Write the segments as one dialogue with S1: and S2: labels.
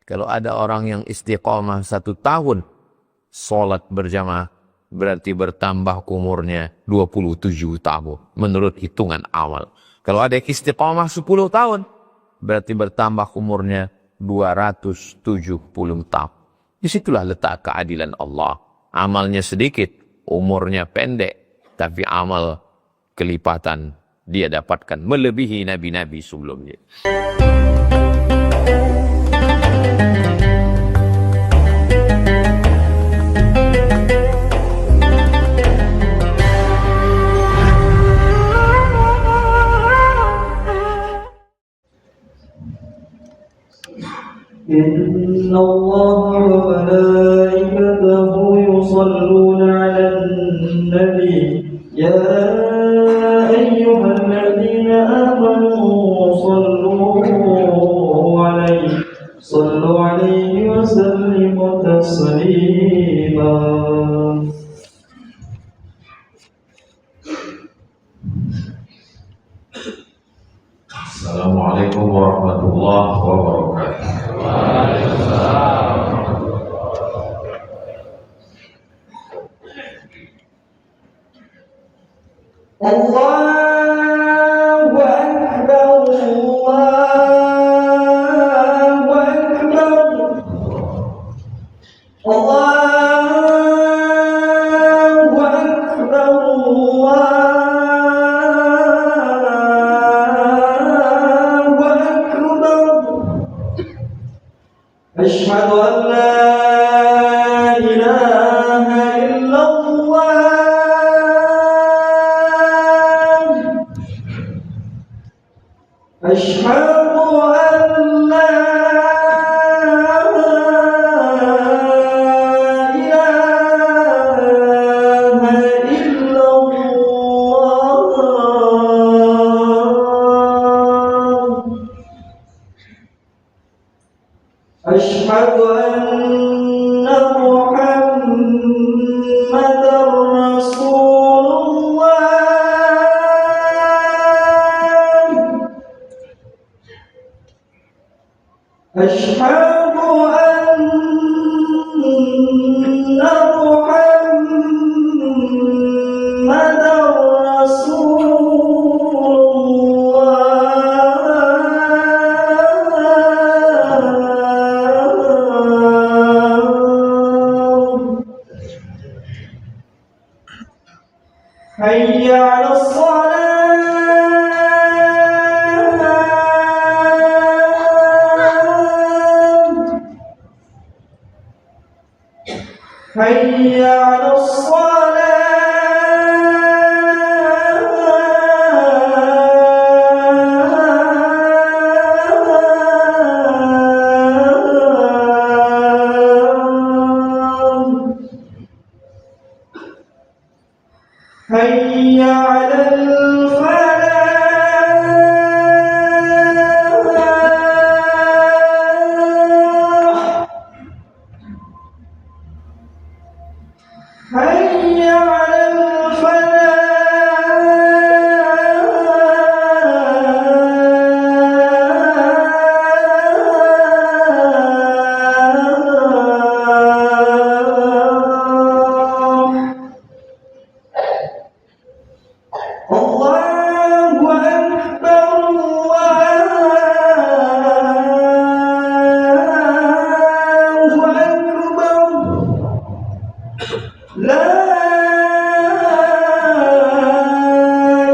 S1: Kalau ada orang yang istiqomah 1 tahun, sholat berjamaah, berarti bertambah umurnya 27 tahun menurut hitungan awal. Kalau ada yang istiqomah 10 tahun, berarti bertambah umurnya 270 tahun. Disitulah letak keadilan Allah. Amalnya sedikit, umurnya pendek, tapi amal kelipatan dia dapatkan melebihi nabi-nabi sebelumnya.
S2: إن الله وملائكته يصلون على النبي يا أيها الذين آمنوا صلوا عليه وسلموا تسليما.
S3: Assalamualaikum warahmatullahi wabarakatuh.
S2: Allahu Akbar, Allahu Akbar, Allahu Akbar, Allahu Akbar. Asyhadu an la ilaha illallah. أشهد أن لا إله إلا الله. أشهد أن محمدا رسول الله. أشهد أن محمدا رسول الله. حي على حي على حي على الفلاح. حي على الفلاح. الله أكبر، الله أكبر. لا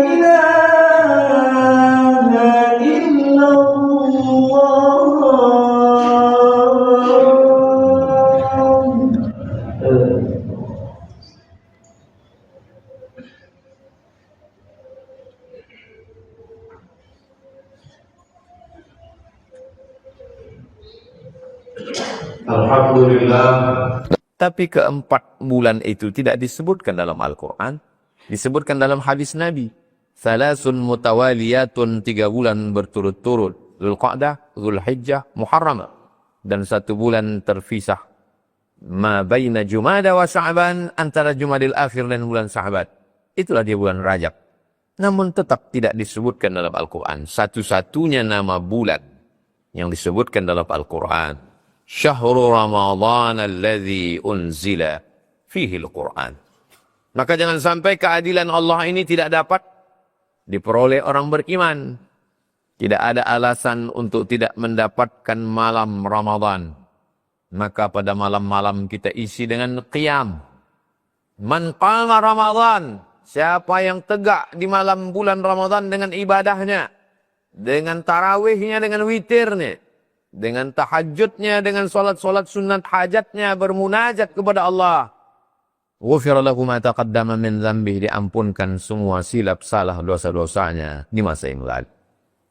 S2: إله إلا الله.
S3: Alhamdulillah.
S1: Tapi keempat bulan itu tidak disebutkan dalam Al-Quran. Disebutkan dalam hadis Nabi. Thalathun mutawaliyatun, 3 bulan berturut-turut. Dzulqa'dah, Dzulhijjah, Muharram. Dan 1 bulan terpisah. Ma baina Jumada wa Sya'ban, antara Jumadil Akhir dan bulan Sya'ban. Itulah dia bulan Rajab. Namun tetap tidak disebutkan dalam Al-Quran. Satu-satunya nama bulan yang disebutkan dalam Al-Quran Syahrul Ramadhan alladzi unzila fihi al-Quran. Maka jangan sampai keadilan Allah ini tidak dapat diperoleh orang beriman. Tidak ada alasan untuk tidak mendapatkan malam Ramadan. Maka pada malam-malam kita isi dengan qiyam. Man qama Ramadan. Siapa yang tegak di malam bulan Ramadan dengan ibadahnya. Dengan tarawihnya, dengan witirnya. Dengan tahajudnya, dengan solat-solat sunat hajatnya. Bermunajat kepada Allah. Ghufira lahu ma taqaddama min dzambih, diampunkan semua silap salah dosa-dosanya di masa yang lalu.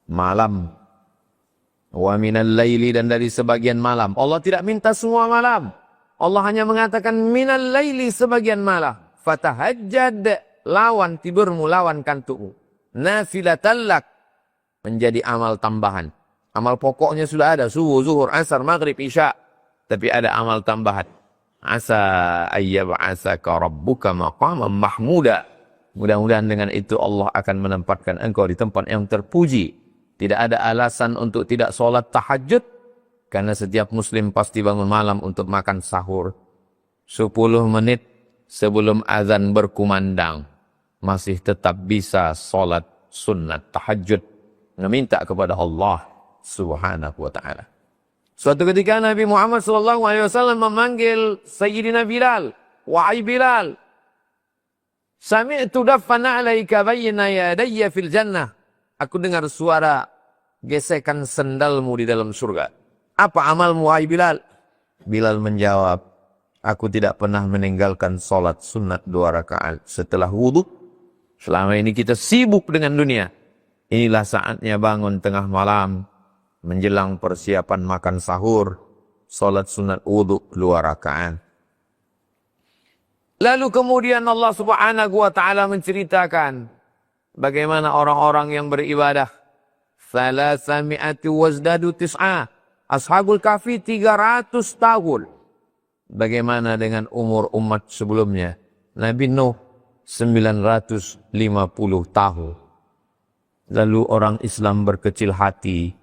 S1: Malam wa minal laili, dan dari sebagian malam. Allah tidak minta semua malam. Allah hanya mengatakan minal laili, sebagian malam. Fatahajjad, lawan tidurmu, lawan kantukmu. Nafilatan lak, menjadi amal tambahan. Amal pokoknya sudah ada, subuh, zuhur, asar, maghrib, isya. Tapi ada amal tambahan. Asa ayyab'asaka rabbuka maqaman mahmuda. Mudah-mudahan dengan itu Allah akan menempatkan engkau di tempat yang terpuji. Tidak ada alasan untuk tidak sholat tahajud. Karena setiap muslim pasti bangun malam untuk makan sahur. 10 menit sebelum azan berkumandang. Masih tetap bisa sholat sunnat tahajud. Meminta kepada Allah subhanahu wa ta'ala. Suatu ketika Nabi Muhammad SAW memanggil Sayyidina Bilal. Wahai Bilal. Sami'tu daffana alaika bayna yadayya fil jannah. Aku dengar suara gesekan sendalmu di dalam surga. Apa amalmu, wahai Bilal? Bilal menjawab, aku tidak pernah meninggalkan sholat sunat 2 rakaat setelah wudhu. Selama ini kita sibuk dengan dunia. Inilah saatnya bangun tengah malam, menjelang persiapan makan sahur, sholat sunat wudhu 2 rakaat. Lalu kemudian Allah subhanahu wa ta'ala menceritakan bagaimana orang-orang yang beribadah. Salasami'ati wazdadu tis'a. Ashabul Kahfi 300 tahun. Bagaimana dengan umur umat sebelumnya? Nabi Nuh 950 tahun. Lalu orang Islam berkecil hati.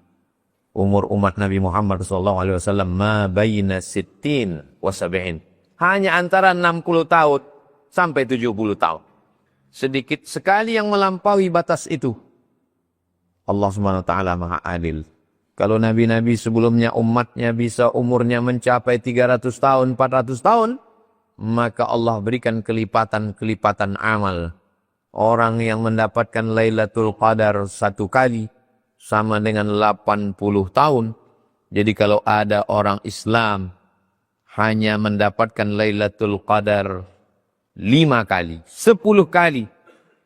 S1: Umur umat Nabi Muhammad SAW ma baina sittin wa sab'in. Hanya antara 60 tahun sampai 70 tahun. Sedikit sekali yang melampaui batas itu. Allah Subhanahu wa taala Maha Adil. Kalau nabi-nabi sebelumnya umatnya bisa umurnya mencapai 300 tahun, 400 tahun, maka Allah berikan kelipatan-kelipatan amal. Orang yang mendapatkan Lailatul Qadar 1 kali sama dengan 80 tahun. Jadi kalau ada orang Islam hanya mendapatkan Lailatul Qadar 5 kali, 10 kali,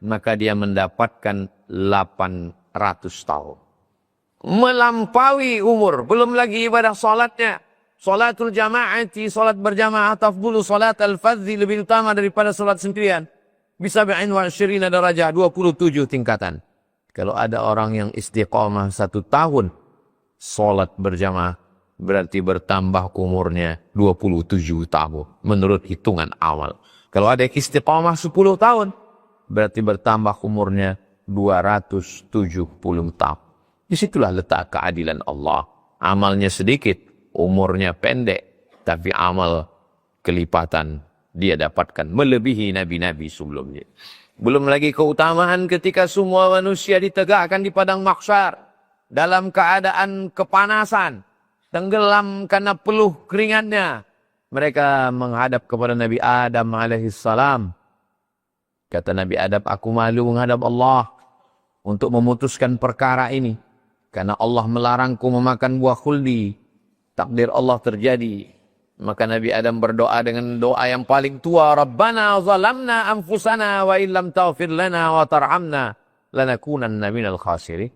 S1: maka dia mendapatkan 800 tahun. Melampaui umur, belum lagi ibadah salatnya. Salatul jama'ati, salat berjamaah, tafdulu salat al-fadzi, lebih utama daripada salat sendirian. Bisa bi'in wa syirina darajah, 27 tingkatan. Kalau ada orang yang istiqamah 1 tahun, salat berjamaah, berarti bertambah umurnya 27 tahun, menurut hitungan awal. Kalau ada yang istiqamah 10 tahun, berarti bertambah umurnya 270 tahun. Disitulah letak keadilan Allah. Amalnya sedikit, umurnya pendek, tapi amal kelipatan dia dapatkan melebihi nabi-nabi sebelumnya. Belum lagi keutamaan ketika semua manusia ditegakkan di padang mahsyar dalam keadaan kepanasan, tenggelam karena peluh keringatnya. Mereka menghadap kepada Nabi Adam alaihissalam. Kata Nabi Adam, aku malu menghadap Allah untuk memutuskan perkara ini. Karena Allah melarangku memakan buah khuldi. Takdir Allah terjadi. Maka Nabi Adam berdoa dengan doa yang paling tua. Rabbana zalamna anfusana wa illam taghfir lana wa tarhamna lanakunanna minal khasirin.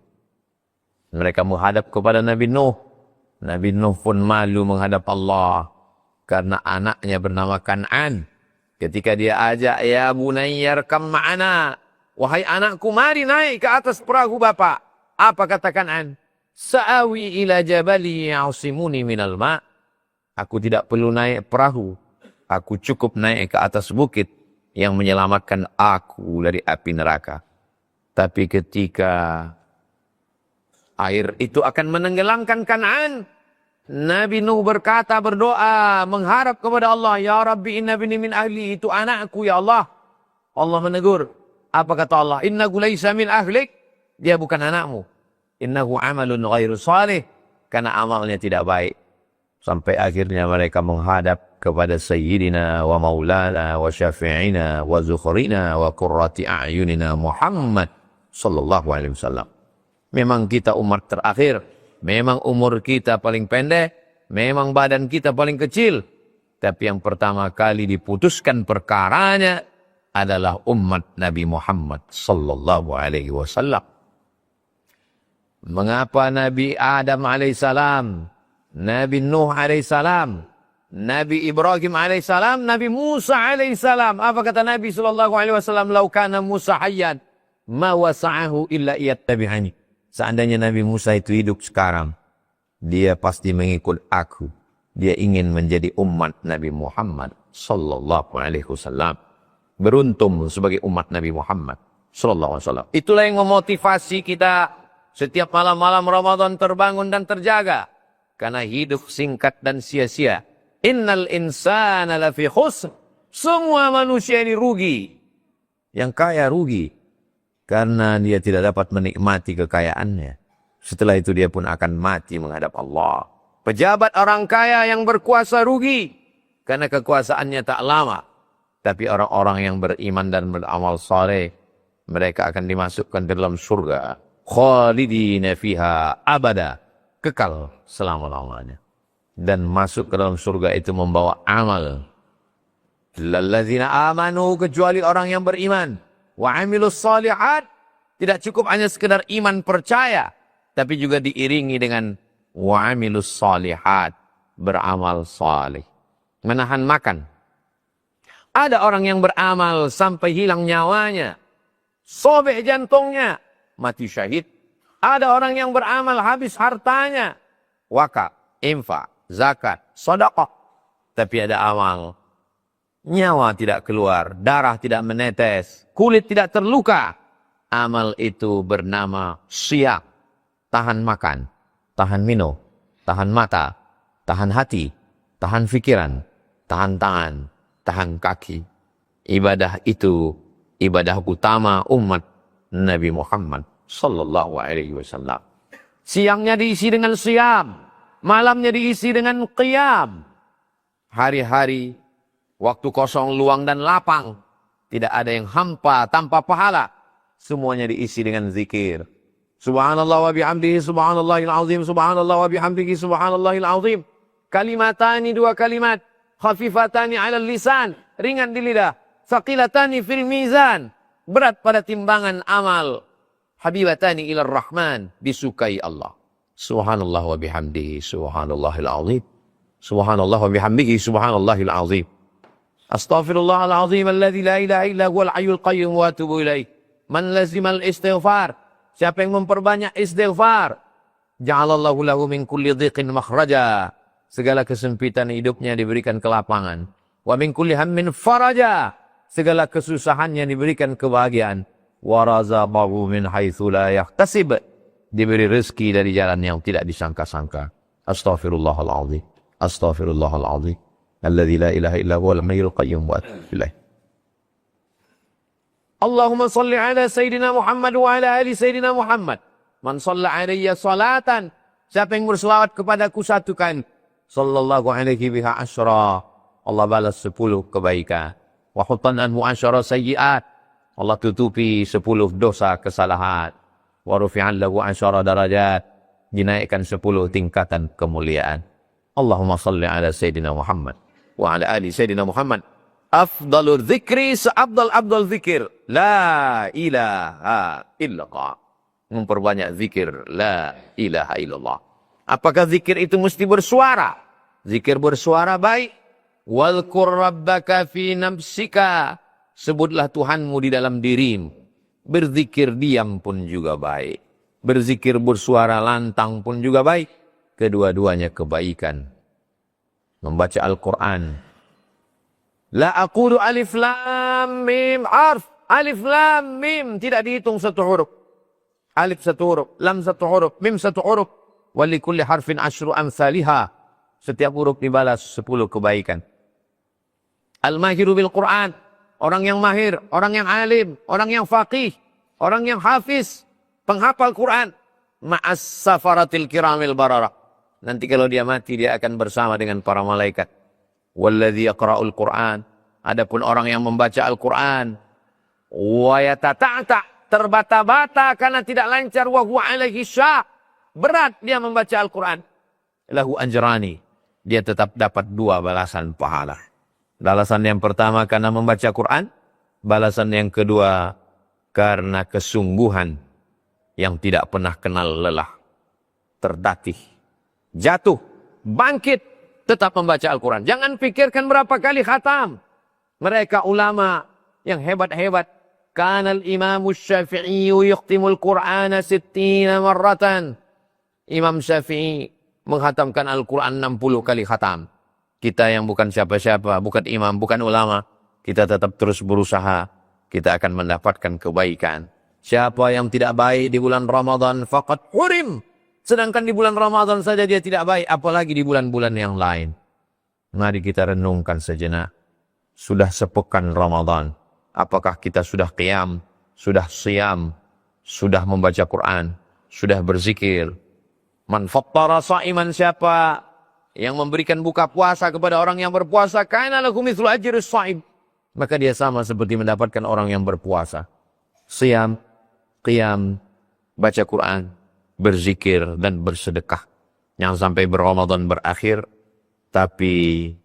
S1: Mereka menghadap kepada Nabi Nuh. Nabi Nuh pun malu menghadap Allah. Karena anaknya bernama Kan'an. Ketika dia ajak, ya bunayyarkam ma'ana. Wahai anakku, mari naik ke atas perahu Bapak. Apa kata Kan'an? Sa'awi ila jabali ya'usimuni minal ma'. Aku tidak perlu naik perahu. Aku cukup naik ke atas bukit yang menyelamatkan aku dari api neraka. Tapi ketika air itu akan menenggelamkan Kan'an, Nabi Nuh berkata, berdoa, mengharap kepada Allah, ya Rabbi inna bini min ahli, itu anakku ya Allah. Allah menegur. Apa kata Allah? Innahu laysa min ahlik, dia bukan anakmu. Innahu amalun ghairu salih, karena amalnya tidak baik. Sampai akhirnya mereka menghadap kepada Sayyidina wa Maulana wa Syafi'ina wa Zukhrina wa Qurrati a'yunina Muhammad sallallahu alaihi wasallam. Memang kita umat terakhir, memang umur kita paling pendek, memang badan kita paling kecil, tapi yang pertama kali diputuskan perkaranya adalah umat Nabi Muhammad sallallahu alaihi wasallam. Mengapa Nabi Adam alaihissalam, Nabi Nuh alaihissalam, Nabi Ibrahim alaihissalam, Nabi Musa alaihissalam. Apa kata Nabi sallallahu alaihi wasallam? Lau kana Musa hayyan ma wasa'ahu illa yattabi'ani. Seandainya Nabi Musa itu hidup sekarang, dia pasti mengikut aku. Dia ingin menjadi umat Nabi Muhammad sallallahu alaihi wasallam. Beruntung sebagai umat Nabi Muhammad sallallahu alaihi wasallam. Itulah yang memotivasi kita setiap malam-malam Ramadan terbangun dan terjaga. Karena hidup singkat dan sia-sia. Innal insana lafi khusr. Semua manusia ini rugi. Yang kaya rugi. Karena dia tidak dapat menikmati kekayaannya. Setelah itu dia pun akan mati menghadap Allah. Pejabat orang kaya yang berkuasa rugi. Karena kekuasaannya tak lama. Tapi orang-orang yang beriman dan beramal saleh, mereka akan dimasukkan ke dalam surga. Khalidina fiha abada. Kekal selama-lamanya. Dan masuk ke dalam surga itu membawa amal. Lalladzina amanu, kecuali orang yang beriman. Wa amilus salihat, tidak cukup hanya sekedar iman percaya, tapi juga diiringi dengan wa amilus salihat, beramal salih. Menahan makan. Ada orang yang beramal sampai hilang nyawanya, sobek jantungnya, mati syahid. Ada orang yang beramal habis hartanya, wakaf, infak, zakat, sedekah. Tapi ada amal, nyawa tidak keluar, darah tidak menetes, kulit tidak terluka. Amal itu bernama siap. Tahan makan, tahan minum, tahan mata, tahan hati, tahan fikiran, tahan tangan, tahan kaki. Ibadah itu ibadah utama umat Nabi Muhammad sallallahu alaihi wasallam. Siangnya diisi dengan siam, malamnya diisi dengan qiyam. Hari-hari, waktu kosong, luang dan lapang. Tidak ada yang hampa tanpa pahala. Semuanya diisi dengan zikir. Subhanallah wa bihamdihi subhanallahil azim. Subhanallah wa bihamdihi subhanallahil azim. Kalimatani, dua kalimat. Khafifatani alal lisan. Ringan di lidah. Thaqilatani fil mizan. Berat pada timbangan amal. Habibatani ilar rahman. Disukai Allah. Subhanallah wa bihamdihi subhanallahil azim. Subhanallah wa bihamdihi subhanallahil azim. Astaghfirullahalazim alladzi la ilaha illa huwal hayyul qayyum wa atubu ilaih. Man lazimal istighfar. Siapa yang memperbanyak istighfar, ja'alallahu lahu min kulli dhiqin makhraja. Segala kesempitan hidupnya diberikan kelapangan. Wa min kulli hammin faraja. Segala kesusahannya diberikan kebahagiaan. Wa razaqahu min haitsu la yahtasib. Diberi rezeki dari jalan yang tidak disangka-sangka. Astaghfirullahalazim. Astaghfirullahalazim. Alladzi la ilaha illa huwal hayyul qayyum wa atubu ilaih. Allahumma salli ala Sayyidina Muhammad wa ala ali Sayyidina Muhammad. Man salla alaiya salatan. Siapa yang berselawat kepadaku satu kali. Sallallahu alaihi biha asyra. Allah balas 10 kebaikan. Wa hutan anhu asyra sayyiat. Allah tutupi 10 dosa kesalahan. Wa rufi'an lahu asyra darajat. Dinaikkan 10 tingkatan kemuliaan. Allahumma salli ala Sayyidina Muhammad wa ala ali Sayyidina Muhammad. Afdalul zikri seabdal zikir. La ilaha illallah. Memperbanyak zikir. La ilaha illallah. Apakah zikir itu mesti bersuara? Zikir bersuara baik. Walkur rabbaka fi nafsika. Sebutlah Tuhanmu di dalam dirimu. Berzikir diam pun juga baik. Berzikir bersuara lantang pun juga baik. Kedua-duanya kebaikan. Membaca Al-Quran. La aqulu alif lam mim harf. Alif lam mim. Tidak dihitung satu huruf. Alif satu huruf. Lam satu huruf. Mim satu huruf. Walikulli harfin asyru amsalihah. Setiap huruf dibalas 10 kebaikan. Al-mahiru bil Quran. Orang yang mahir, orang yang alim, orang yang faqih, orang yang hafiz, penghafal Quran. Ma'as safaratil kiramil barara. Nanti kalau dia mati, dia akan bersama dengan para malaikat. Walladhi yaqra'ul Quran. Adapun orang yang membaca Al-Quran. Wa yatata'ta. Terbata-bata karena tidak lancar. Wa huwa alaihi sya'. Berat dia membaca Al-Quran. Lahu ajrani. Dia tetap dapat 2 balasan pahala. Balasan yang pertama karena membaca Quran. Balasan yang kedua karena kesungguhan yang tidak pernah kenal lelah. Tertatih. Jatuh. Bangkit. Tetap membaca Al-Quran. Jangan pikirkan berapa kali khatam. Mereka ulama yang hebat-hebat. Kanal imamu syafi'i yukhtimul Qur'ana 60 marratan. Imam Syafi'i menghatamkan Al-Quran 60 kali khatam. Kita yang bukan siapa-siapa, bukan imam, bukan ulama, kita tetap terus berusaha. Kita akan mendapatkan kebaikan. Siapa yang tidak baik di bulan Ramadan, faqad hurim. Sedangkan di bulan Ramadan saja dia tidak baik, apalagi di bulan-bulan yang lain. Mari kita renungkan sejenak. Sudah sepekan Ramadan. Apakah kita sudah qiyam, sudah siyam, sudah membaca Quran, sudah berzikir? Man fattara sa'iman, siapa yang memberikan buka puasa kepada orang yang berpuasa, kana lahu mithlu ajris sha'im. Maka dia sama seperti mendapatkan orang yang berpuasa. Siyam, qiyam, baca Quran, berzikir dan bersedekah. Yang sampai Ramadan berakhir, tapi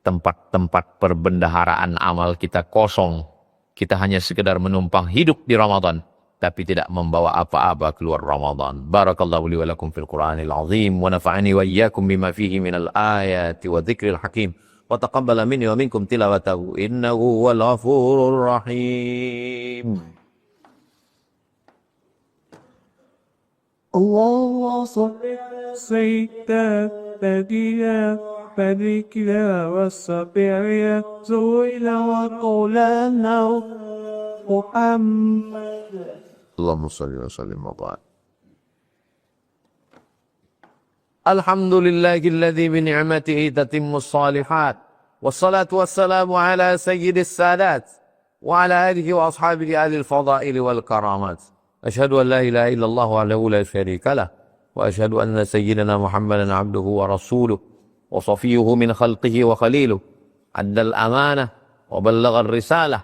S1: tempat-tempat perbendaharaan amal kita kosong. Kita hanya sekedar menumpang hidup di Ramadan, tapi tidak membawa apa-apa keluar Ramadan. Barakallahu li wa lakum fil Qur'anil azim wa nafa'ani wa iyyakum bima fihi minal ayati wa dzikril hakim wa taqabbala minni wa minkum tilawatahu innahu huwal ghafurur rahim.
S2: اللهم صل على سيدنا نبينا ملكنا والصبينا زوينا وقولانا محمد.
S1: اللهم صل وسلم وبارك. الحمد لله الذي بنعمته تتم الصالحات والصلاة والسلام على سيد السادات وعلى آله وأصحابه أهل الفضائل والكرامات. أشهد أن لا إله إلا الله وحده لا شريك له وأشهد أن سيدنا محمدا عبده ورسوله وصفيه من خلقه وخليله أدى الأمانة وبلغ الرسالة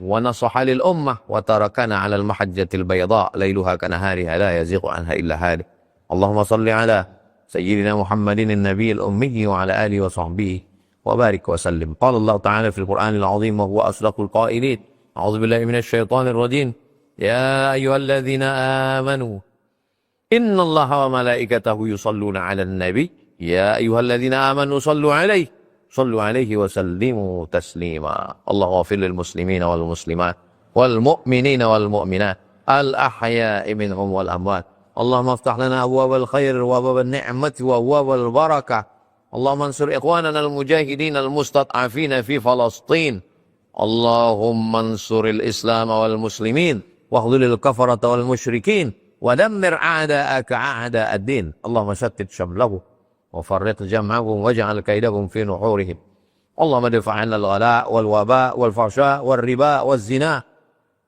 S1: ونصح للأمة وتركنا على المحجة البيضاء ليلها كنهارها لا يزيغ عنها إلا هالك. اللهم صل على سيدنا محمد النبي الأمي وعلى آله وصحبه وبارك وسلم. قال الله تعالى في القرآن العظيم وهو أصدق القائلين. أعوذ بالله من الشيطان الرجيم. يا أيها الذين آمنوا إن الله وملائكته يصلون على النبي يا أيها الذين آمنوا صلوا عليه وسلموا تسليما. الله غافر للمسلمين والمسلمات والمؤمنين والمؤمنات الأحياء منهم والأموات. اللهم افتح لنا أبواب الخير وأبواب النعمة وأبواب البركة. اللهم انصر إخواننا المجاهدين المستضعفين في فلسطين. اللهم انصر الإسلام والمسلمين واخذل الكفرة والمشركين ودمر أعداءك أعداء الدين. اللهم شتت شملهم وفرق جمعهم واجعل كيدهم في نحورهم. اللهم ادفع عنا الغلاء والوباء والفحشاء والربا والزنا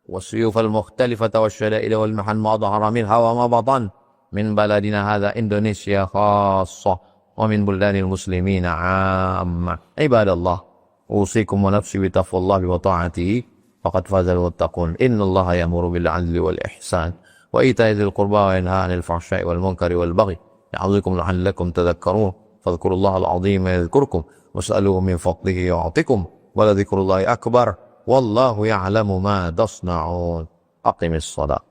S1: والسيوف المختلفة والشدائد والمحن ما ظهر منها وما بطن من بلدنا هذا إندونيسيا خاصة ومن بلدان المسلمين عامة. عباد الله، أوصيكم ونفسي بتقوى الله وطاعته فقد فاز المتقون. إن الله يأمر بالعدل والإحسان وإيتاء ذي القربى وينهى عن الفحشاء والمنكر والبغي يعظكم لعلكم تذكرون. فاذكروا الله العظيم يذكركم واسألوه من فضله يعطكم ولذكر الله أكبر والله يعلم ما تصنعون. أقم الصلاة.